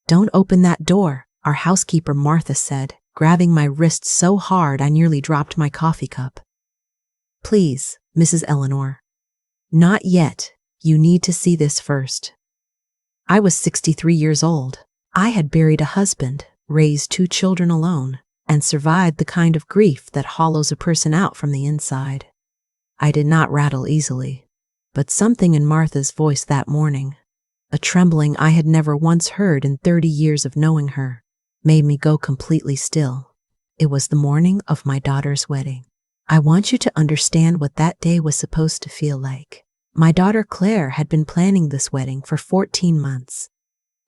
"Don't open that door," our housekeeper Martha said, grabbing my wrist so hard I nearly dropped my coffee cup. "Please, Mrs. Eleanor." "Not yet. You need to see this first." I was 63 years old. I had buried a husband, raised 2 children alone, and survived the kind of grief that hollows a person out from the inside. I did not rattle easily, but something in Martha's voice that morning, a trembling I had never once heard in 30 years of knowing her, made me go completely still. It was the morning of my daughter's wedding. I want you to understand what that day was supposed to feel like. My daughter Claire had been planning this wedding for 14 months.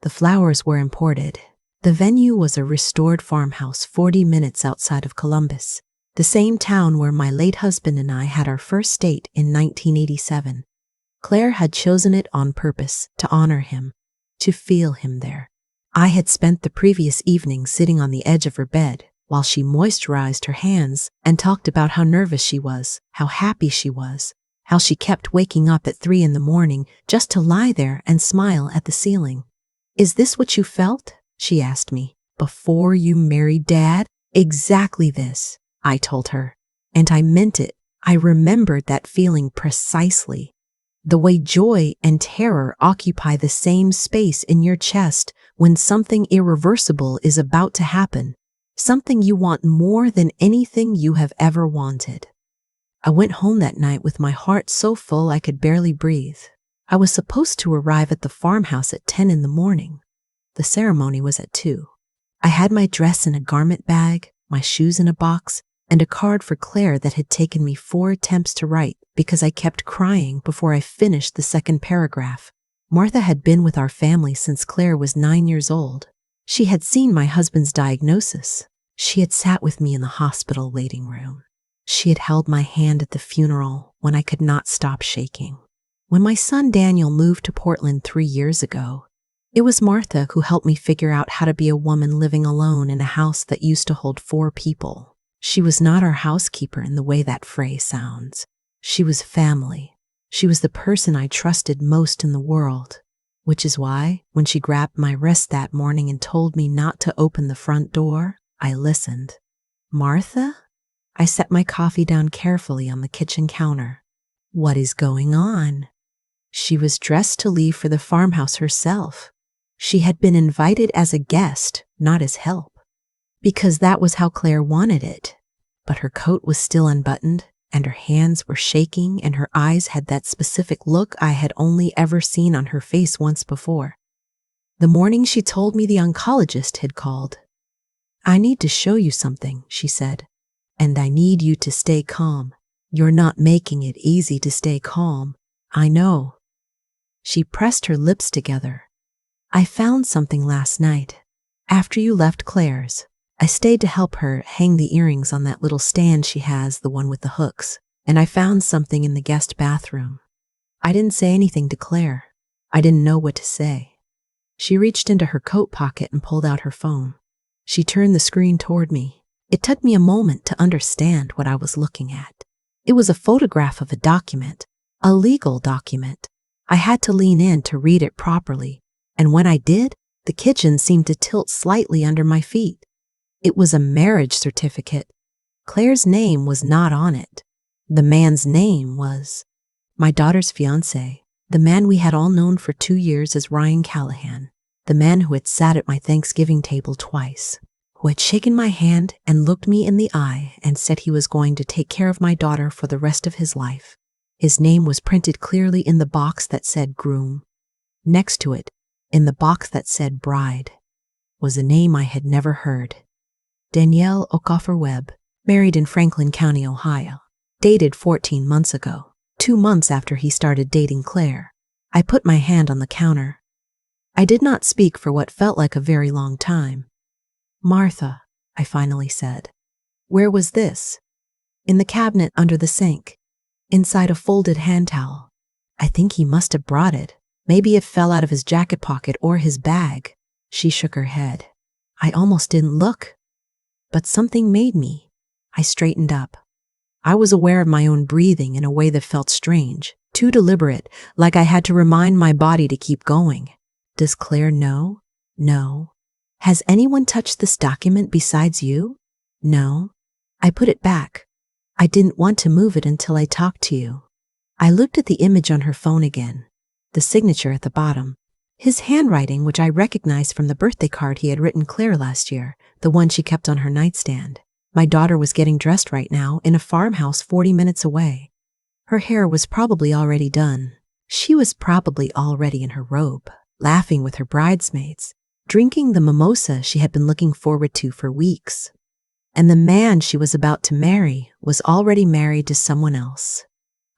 The flowers were imported. The venue was a restored farmhouse 40 minutes outside of Columbus, the same town where my late husband and I had our first date in 1987. Claire had chosen it on purpose to honor him, to feel him there. I had spent the previous evening sitting on the edge of her bed while she moisturized her hands and talked about how nervous she was, how happy she was, how she kept waking up at 3 in the morning just to lie there and smile at the ceiling. "Is this what you felt?" she asked me. "Before you married Dad?" "Exactly this," I told her. And I meant it. I remembered that feeling precisely. The way joy and terror occupy the same space in your chest when something irreversible is about to happen, something you want more than anything you have ever wanted. I went home that night with my heart so full I could barely breathe. I was supposed to arrive at the farmhouse at 10 in the morning. The ceremony was at 2. I had my dress in a garment bag, my shoes in a box, and a card for Claire that had taken me 4 attempts to write because I kept crying before I finished the second paragraph. Martha had been with our family since Claire was 9 years old. She had seen my husband's diagnosis. She had sat with me in the hospital waiting room. She had held my hand at the funeral when I could not stop shaking. When my son Daniel moved to Portland 3 years ago, it was Martha who helped me figure out how to be a woman living alone in a house that used to hold 4 people. She was not our housekeeper in the way that phrase sounds. She was family. She was the person I trusted most in the world, which is why, when she grabbed my wrist that morning and told me not to open the front door, I listened. "Martha?" I set my coffee down carefully on the kitchen counter. "What is going on?" She was dressed to leave for the farmhouse herself. She had been invited as a guest, not as help, because that was how Claire wanted it. But her coat was still unbuttoned, and her hands were shaking, and her eyes had that specific look I had only ever seen on her face once before. The morning she told me the oncologist had called. "I need to show you something," she said, "and I need you to stay calm. You're not making it easy to stay calm. I know." She pressed her lips together. "I found something last night, after you left Claire's. I stayed to help her hang the earrings on that little stand she has, the one with the hooks, and I found something in the guest bathroom." I didn't say anything to Claire. I didn't know what to say. She reached into her coat pocket and pulled out her phone. She turned the screen toward me. It took me a moment to understand what I was looking at. It was a photograph of a document, a legal document. I had to lean in to read it properly, and when I did, the kitchen seemed to tilt slightly under my feet. It was a marriage certificate. Claire's name was not on it. The man's name was my daughter's fiancé, the man we had all known for 2 years as Ryan Callahan, the man who had sat at my Thanksgiving table twice, who had shaken my hand and looked me in the eye and said he was going to take care of my daughter for the rest of his life. His name was printed clearly in the box that said groom. Next to it, in the box that said bride, was a name I had never heard. Danielle Okafor Webb, married in Franklin County, Ohio, dated 14 months ago, 2 months after he started dating Claire. I put my hand on the counter. I did not speak for what felt like a very long time. "Martha," I finally said. "Where was this?" "In the cabinet under the sink, inside a folded hand towel. I think he must have brought it. Maybe it fell out of his jacket pocket or his bag." She shook her head. I almost didn't look, but something made me. I straightened up. I was aware of my own breathing in a way that felt strange, too deliberate, like I had to remind my body to keep going. "Does Claire know?" No. Has anyone touched this document besides you? No. I put it back. I didn't want to move it until I talked to you. I looked at the image on her phone again, the signature at the bottom. His handwriting, which I recognized from the birthday card he had written Claire last year, the one she kept on her nightstand. My daughter was getting dressed right now in a farmhouse 40 minutes away. Her hair was probably already done. She was probably already in her robe, laughing with her bridesmaids, drinking the mimosa she had been looking forward to for weeks. And the man she was about to marry was already married to someone else.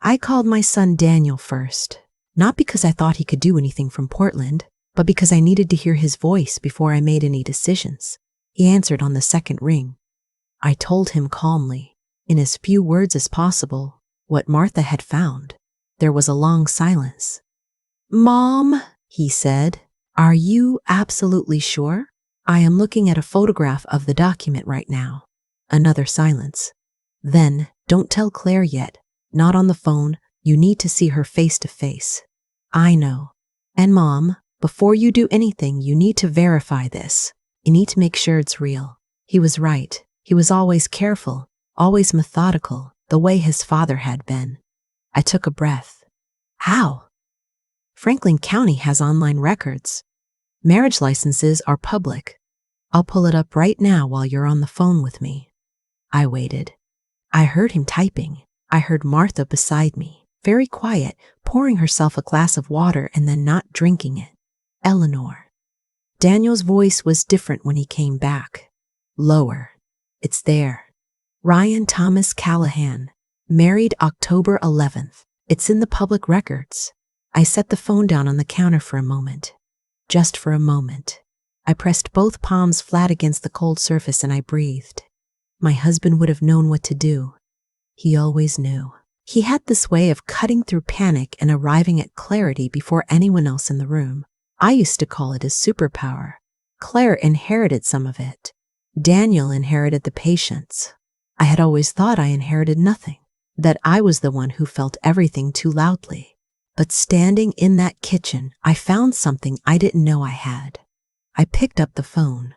I called my son Daniel first, not because I thought he could do anything from Portland, but because I needed to hear his voice before I made any decisions. He answered on the second ring. I told him calmly, in as few words as possible, what Martha had found. There was a long silence. "Mom," he said, "are you absolutely sure? I am looking at a photograph of the document right now." Another silence. Then, "Don't tell Claire yet. Not on the phone. You need to see her face to face." "I know. And Mom, before you do anything, you need to verify this. You need to make sure it's real." He was right. He was always careful, always methodical, the way his father had been. I took a breath. How? Franklin County has online records. Marriage licenses are public. I'll pull it up right now while you're on the phone with me. I waited. I heard him typing. I heard Martha beside me, very quiet, pouring herself a glass of water and then not drinking it. Eleanor. Daniel's voice was different when he came back. Lower. It's there. Ryan Thomas Callahan, married October 11th. It's in the public records. I set the phone down on the counter for a moment. Just for a moment. I pressed both palms flat against the cold surface and I breathed. My husband would have known what to do. He always knew. He had this way of cutting through panic and arriving at clarity before anyone else in the room. I used to call it his superpower. Claire inherited some of it. Daniel inherited the patience. I had always thought I inherited nothing, that I was the one who felt everything too loudly. But standing in that kitchen, I found something I didn't know I had. I picked up the phone.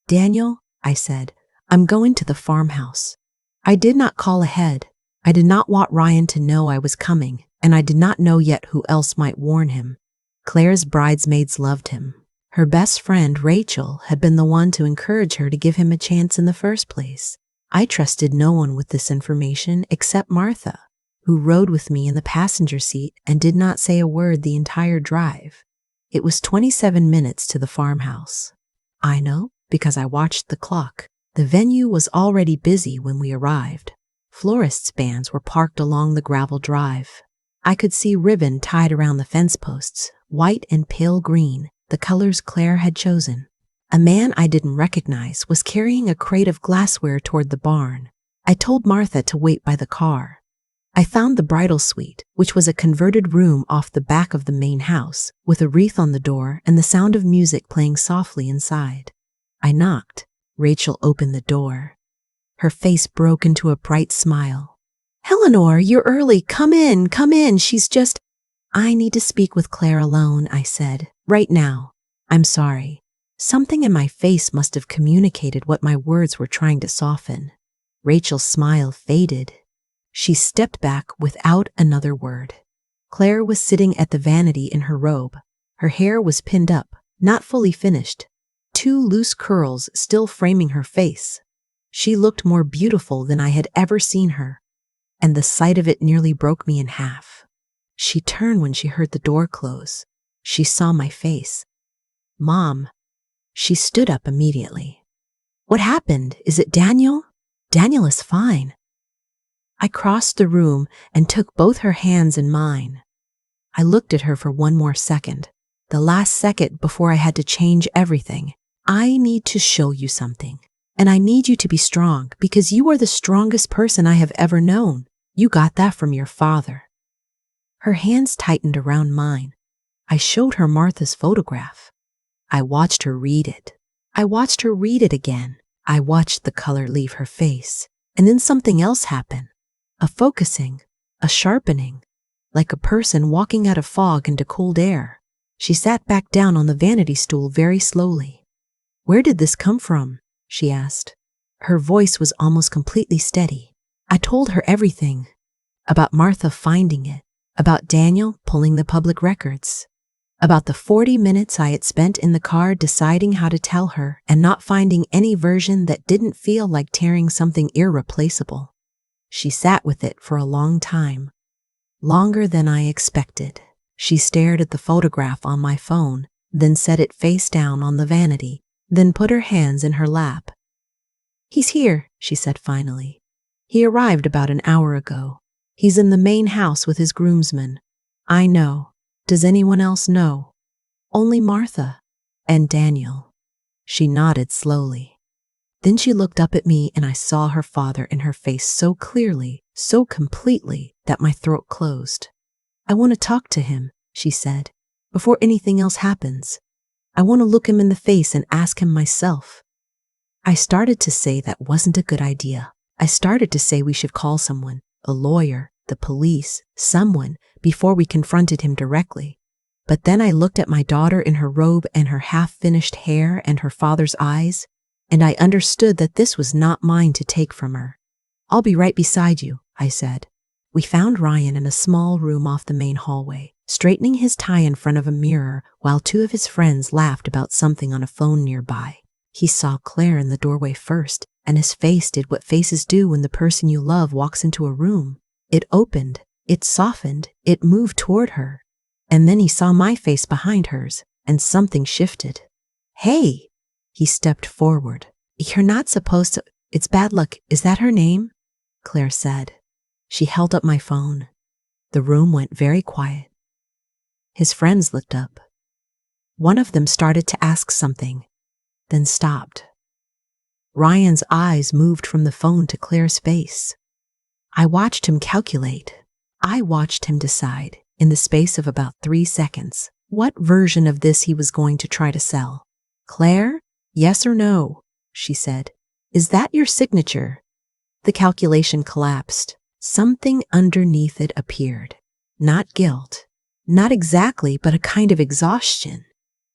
"Daniel," I said, "I'm going to the farmhouse." I did not call ahead. I did not want Ryan to know I was coming, and I did not know yet who else might warn him. Claire's bridesmaids loved him. Her best friend, Rachel, had been the one to encourage her to give him a chance in the first place. I trusted no one with this information except Martha, who rode with me in the passenger seat and did not say a word the entire drive. It was 27 minutes to the farmhouse. I know because I watched the clock. The venue was already busy when we arrived. Florists' bands were parked along the gravel drive. I could see ribbon tied around the fence posts, white and pale green, the colors Claire had chosen. A man I didn't recognize was carrying a crate of glassware toward the barn. I told Martha to wait by the car. I found the bridal suite, which was a converted room off the back of the main house, with a wreath on the door and the sound of music playing softly inside. I knocked. Rachel opened the door. Her face broke into a bright smile. "Eleanor, you're early. Come in. She's just—" "I need to speak with Claire alone," I said. "Right now. I'm sorry." Something in my face must have communicated what my words were trying to soften. Rachel's smile faded. She stepped back without another word. Claire was sitting at the vanity in her robe. Her hair was pinned up, not fully finished. 2 loose curls still framing her face. She looked more beautiful than I had ever seen her, and the sight of it nearly broke me in half. She turned when she heard the door close. She saw my face. "Mom." She stood up immediately. "What happened? Is it Daniel?" "Daniel is fine." I crossed the room and took both her hands in mine. I looked at her for one more second, the last second before I had to change everything. "I need to show you something, and I need you to be strong because you are the strongest person I have ever known. You got that from your father." Her hands tightened around mine. I showed her Martha's photograph. I watched her read it. I watched her read it again. I watched the color leave her face, and then something else happened. A focusing, a sharpening, like a person walking out of fog into cold air. She sat back down on the vanity stool very slowly. "Where did this come from?" she asked. Her voice was almost completely steady. I told her everything. About Martha finding it, about Daniel pulling the public records, about the 40 minutes I had spent in the car deciding how to tell her and not finding any version that didn't feel like tearing something irreplaceable. She sat with it for a long time. Longer than I expected. She stared at the photograph on my phone, then set it face down on the vanity, then put her hands in her lap. "He's here," she said finally. "He arrived about an hour ago. He's in the main house with his groomsmen. I know. Does anyone else know?" "Only Martha and Daniel." She nodded slowly. Then she looked up at me and I saw her father in her face so clearly, so completely, that my throat closed. "I want to talk to him," she said, "before anything else happens. I want to look him in the face and ask him myself." I started to say that wasn't a good idea. I started to say we should call someone, a lawyer, the police, someone, before we confronted him directly. But then I looked at my daughter in her robe and her half-finished hair and her father's eyes, and I understood that this was not mine to take from her. "I'll be right beside you," I said. We found Ryan in a small room off the main hallway, straightening his tie in front of a mirror while two of his friends laughed about something on a phone nearby. He saw Claire in the doorway first, and his face did what faces do when the person you love walks into a room. It opened, it softened, it moved toward her. And then he saw my face behind hers, and something shifted. "Hey!" He stepped forward. "You're not supposed to— It's bad luck. Is that her name?" Claire said. She held up my phone. The room went very quiet. His friends looked up. One of them started to ask something, then stopped. Ryan's eyes moved from the phone to Claire's face. I watched him calculate. I watched him decide, in the space of about 3 seconds, what version of this he was going to try to sell. "Claire, yes or no?" she said. "Is that your signature?" The calculation collapsed. Something underneath it appeared. Not guilt. Not exactly, but a kind of exhaustion.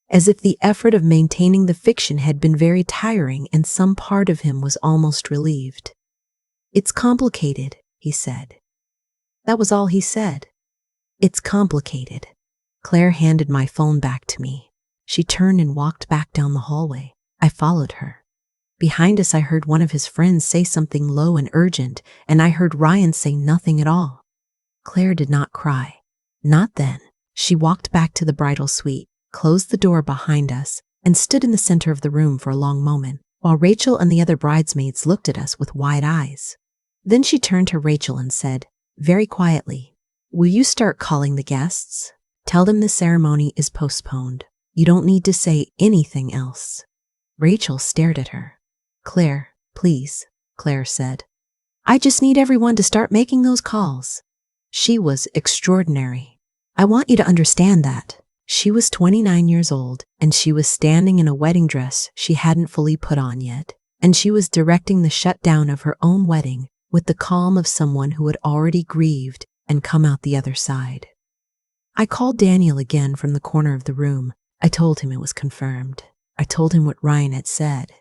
As if the effort of maintaining the fiction had been very tiring and some part of him was almost relieved. "It's complicated," he said. That was all he said. "It's complicated." Claire handed my phone back to me. She turned and walked back down the hallway. I followed her. Behind us, I heard one of his friends say something low and urgent, and I heard Ryan say nothing at all. Claire did not cry. Not then. She walked back to the bridal suite, closed the door behind us, and stood in the center of the room for a long moment, while Rachel and the other bridesmaids looked at us with wide eyes. Then she turned to Rachel and said, very quietly, "Will you start calling the guests? Tell them the ceremony is postponed. You don't need to say anything else." Rachel stared at her. "Claire, please," Claire said. "I just need everyone to start making those calls." She was extraordinary. I want you to understand that. She was 29 years old, and she was standing in a wedding dress she hadn't fully put on yet, and she was directing the shutdown of her own wedding with the calm of someone who had already grieved and come out the other side. I called Daniel again from the corner of the room. I told him it was confirmed. I told him what Ryan had said.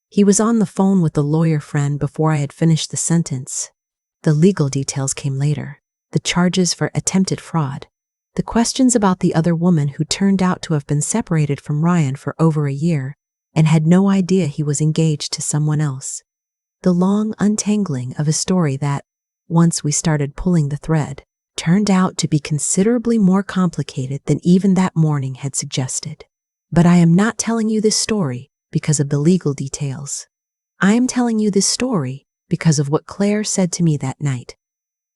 He was on the phone with the lawyer friend before I had finished the sentence. The legal details came later. The charges for attempted fraud. The questions about the other woman who turned out to have been separated from Ryan for over a year and had no idea he was engaged to someone else. The long untangling of a story that, once we started pulling the thread, turned out to be considerably more complicated than even that morning had suggested. But I am not telling you this story because of the legal details. I am telling you this story because of what Claire said to me that night.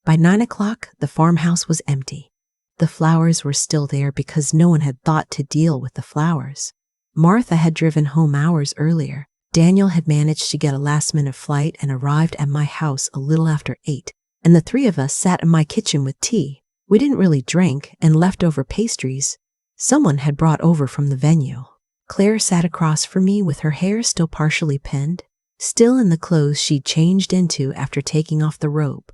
By 9 o'clock, the farmhouse was empty. The flowers were still there because no one had thought to deal with the flowers. Martha had driven home hours earlier. Daniel had managed to get a last-minute flight and arrived at my house a little after 8, and the three of us sat in my kitchen with tea. We didn't really drink, and leftover pastries someone had brought over from the venue. Claire sat across from me with her hair still partially pinned, still in the clothes she'd changed into after taking off the robe,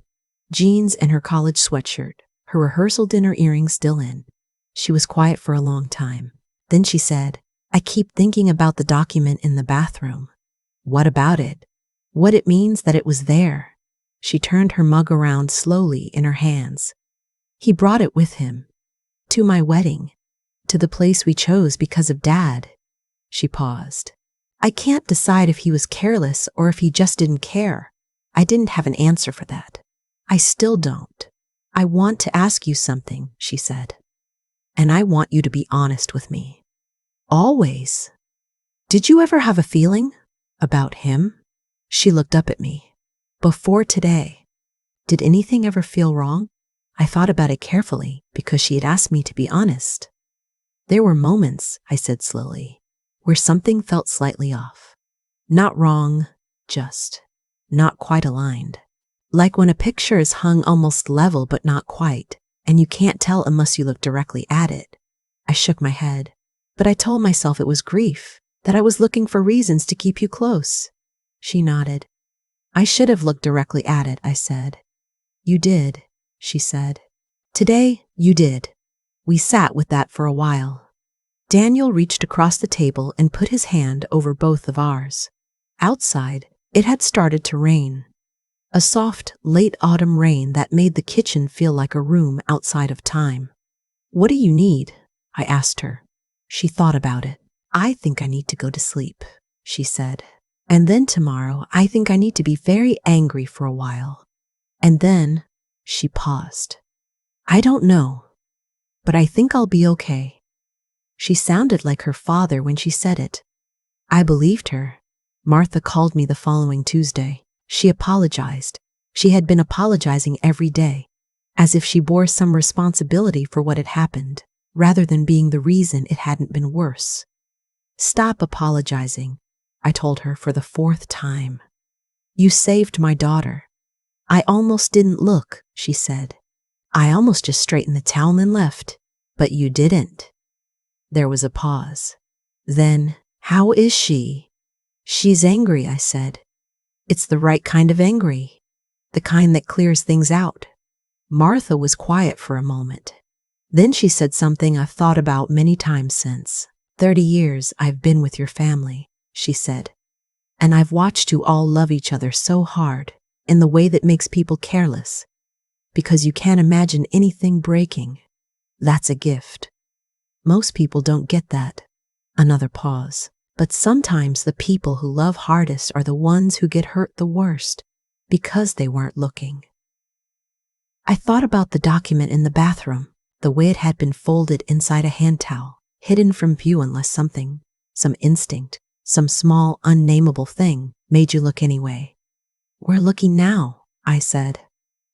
jeans and her college sweatshirt, her rehearsal dinner earrings still in. She was quiet for a long time. Then she said, I keep thinking about the document in the bathroom. What about it? What it means that it was there. She turned her mug around slowly in her hands. He brought it with him. To my wedding. To the place we chose because of Dad. She paused. I can't decide if he was careless or if he just didn't care. I didn't have an answer for that. I still don't. I want to ask you something, she said. And I want you to be honest with me. Always. Did you ever have a feeling about him? She looked up at me. Before today. Did anything ever feel wrong? I thought about it carefully because she had asked me to be honest. There were moments, I said slowly, where something felt slightly off. Not wrong, just not quite aligned. Like when a picture is hung almost level but not quite, and you can't tell unless you look directly at it. I shook my head, but I told myself it was grief, that I was looking for reasons to keep you close. She nodded. I should have looked directly at it, I said. You did, she said. Today, you did. We sat with that for a while. Daniel reached across the table and put his hand over both of ours. Outside, it had started to rain. A soft, late autumn rain that made the kitchen feel like a room outside of time. What do you need? I asked her. She thought about it. I think I need to go to sleep, she said. And then tomorrow, I think I need to be very angry for a while. And then, she paused. I don't know, but I think I'll be okay. She sounded like her father when she said it. I believed her. Martha called me the following Tuesday. She apologized. She had been apologizing every day, as if she bore some responsibility for what had happened, rather than being the reason it hadn't been worse. Stop apologizing, I told her for the 4th time. You saved my daughter. I almost didn't look, she said. I almost just straightened the towel and left, but you didn't. There was a pause. Then, how is she? She's angry, I said. It's the right kind of angry, the kind that clears things out. Martha was quiet for a moment. Then she said something I've thought about many times since. 30 years I've been with your family, she said. And I've watched you all love each other so hard, in the way that makes people careless. Because you can't imagine anything breaking. That's a gift. Most people don't get that. Another pause. But sometimes the people who love hardest are the ones who get hurt the worst, because they weren't looking. I thought about the document in the bathroom, the way it had been folded inside a hand towel, hidden from view unless something, some instinct, some small, unnameable thing made you look anyway. We're looking now, I said.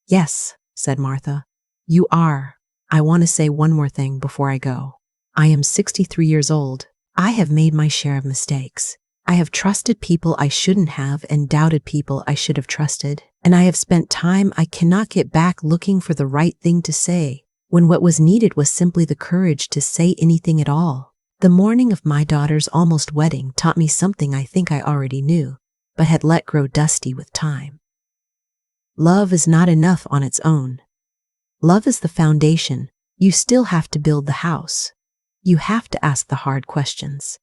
Yes, said Martha. You are. I want to say one more thing before I go. I am 63 years old. I have made my share of mistakes. I have trusted people I shouldn't have and doubted people I should have trusted. And I have spent time I cannot get back looking for the right thing to say, when what was needed was simply the courage to say anything at all. The morning of my daughter's almost wedding taught me something I think I already knew, but had let grow dusty with time. Love is not enough on its own. Love is the foundation. You still have to build the house. You have to ask the hard questions.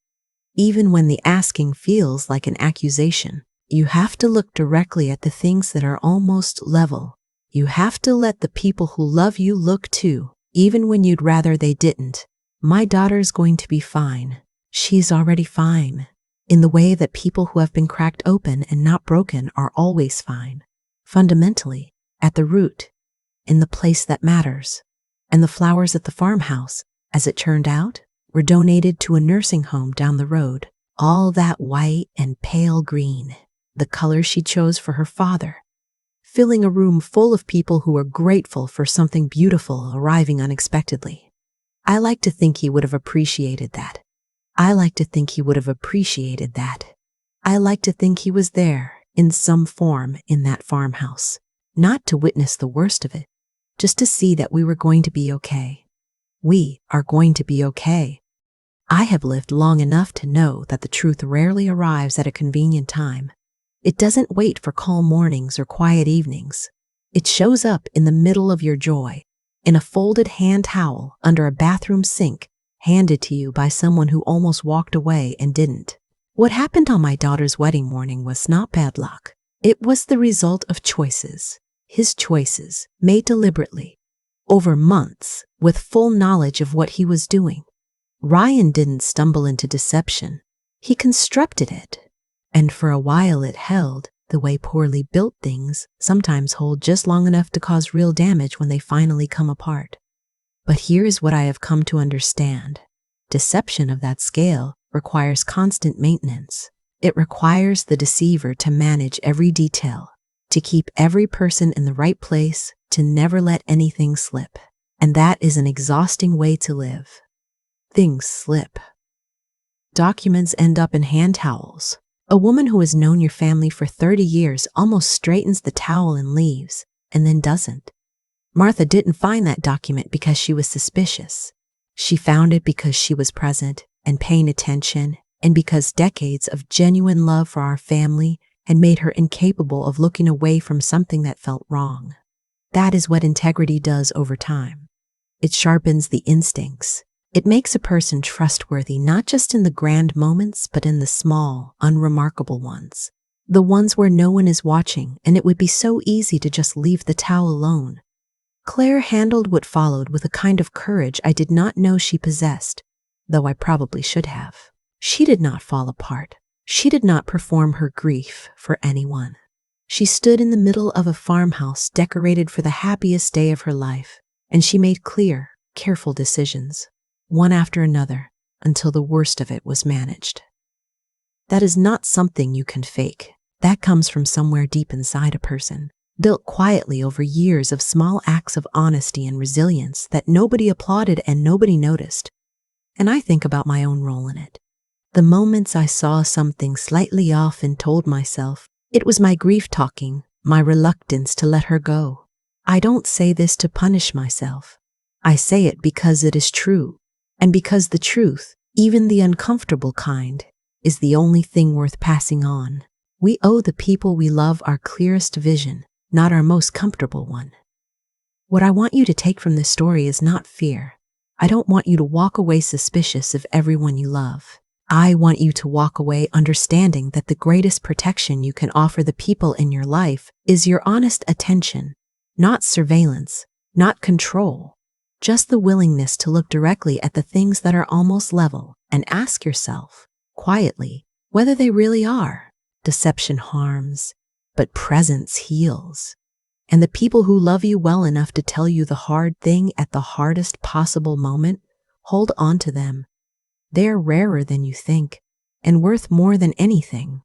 Even when the asking feels like an accusation, you have to look directly at the things that are almost level. You have to let the people who love you look too, even when you'd rather they didn't. My daughter's going to be fine. She's already fine. In the way that people who have been cracked open and not broken are always fine. Fundamentally, at the root, in the place that matters. And the flowers at the farmhouse, as it turned out, were donated to a nursing home down the road. All that white and pale green, the color she chose for her father, filling a room full of people who were grateful for something beautiful arriving unexpectedly. I like to think he would have appreciated that. I like to think he would have appreciated that. I like to think he was there, in some form, in that farmhouse, not to witness the worst of it, just to see that we were going to be okay. We are going to be okay. I have lived long enough to know that the truth rarely arrives at a convenient time. It doesn't wait for calm mornings or quiet evenings. It shows up in the middle of your joy, in a folded hand towel under a bathroom sink, handed to you by someone who almost walked away and didn't. What happened on my daughter's wedding morning was not bad luck. It was the result of choices. His choices, made deliberately, over months, with full knowledge of what he was doing. Ryan didn't stumble into deception. He constructed it. And for a while it held, the way poorly built things sometimes hold just long enough to cause real damage when they finally come apart. But here's what I have come to understand. Deception of that scale requires constant maintenance. It requires the deceiver to manage every detail, to keep every person in the right place, to never let anything slip. And that is an exhausting way to live. Things slip. Documents end up in hand towels. A woman who has known your family for 30 years almost straightens the towel and leaves, and then doesn't. Martha didn't find that document because she was suspicious. She found it because she was present and paying attention, and because decades of genuine love for our family had made her incapable of looking away from something that felt wrong. That is what integrity does over time. It sharpens the instincts. It makes a person trustworthy not just in the grand moments, but in the small, unremarkable ones. The ones where no one is watching and it would be so easy to just leave the towel alone. Claire handled what followed with a kind of courage I did not know she possessed, though I probably should have. She did not fall apart. She did not perform her grief for anyone. She stood in the middle of a farmhouse decorated for the happiest day of her life, and she made clear, careful decisions, one after another, until the worst of it was managed. That is not something you can fake. That comes from somewhere deep inside a person, built quietly over years of small acts of honesty and resilience that nobody applauded and nobody noticed. And I think about my own role in it. The moments I saw something slightly off and told myself, it was my grief talking, my reluctance to let her go. I don't say this to punish myself. I say it because it is true. And because the truth, even the uncomfortable kind, is the only thing worth passing on. We owe the people we love our clearest vision, not our most comfortable one. What I want you to take from this story is not fear. I don't want you to walk away suspicious of everyone you love. I want you to walk away understanding that the greatest protection you can offer the people in your life is your honest attention, not surveillance, not control. Just the willingness to look directly at the things that are almost level and ask yourself, quietly, whether they really are. Deception harms, but presence heals. And the people who love you well enough to tell you the hard thing at the hardest possible moment, hold on to them. They're rarer than you think, and worth more than anything.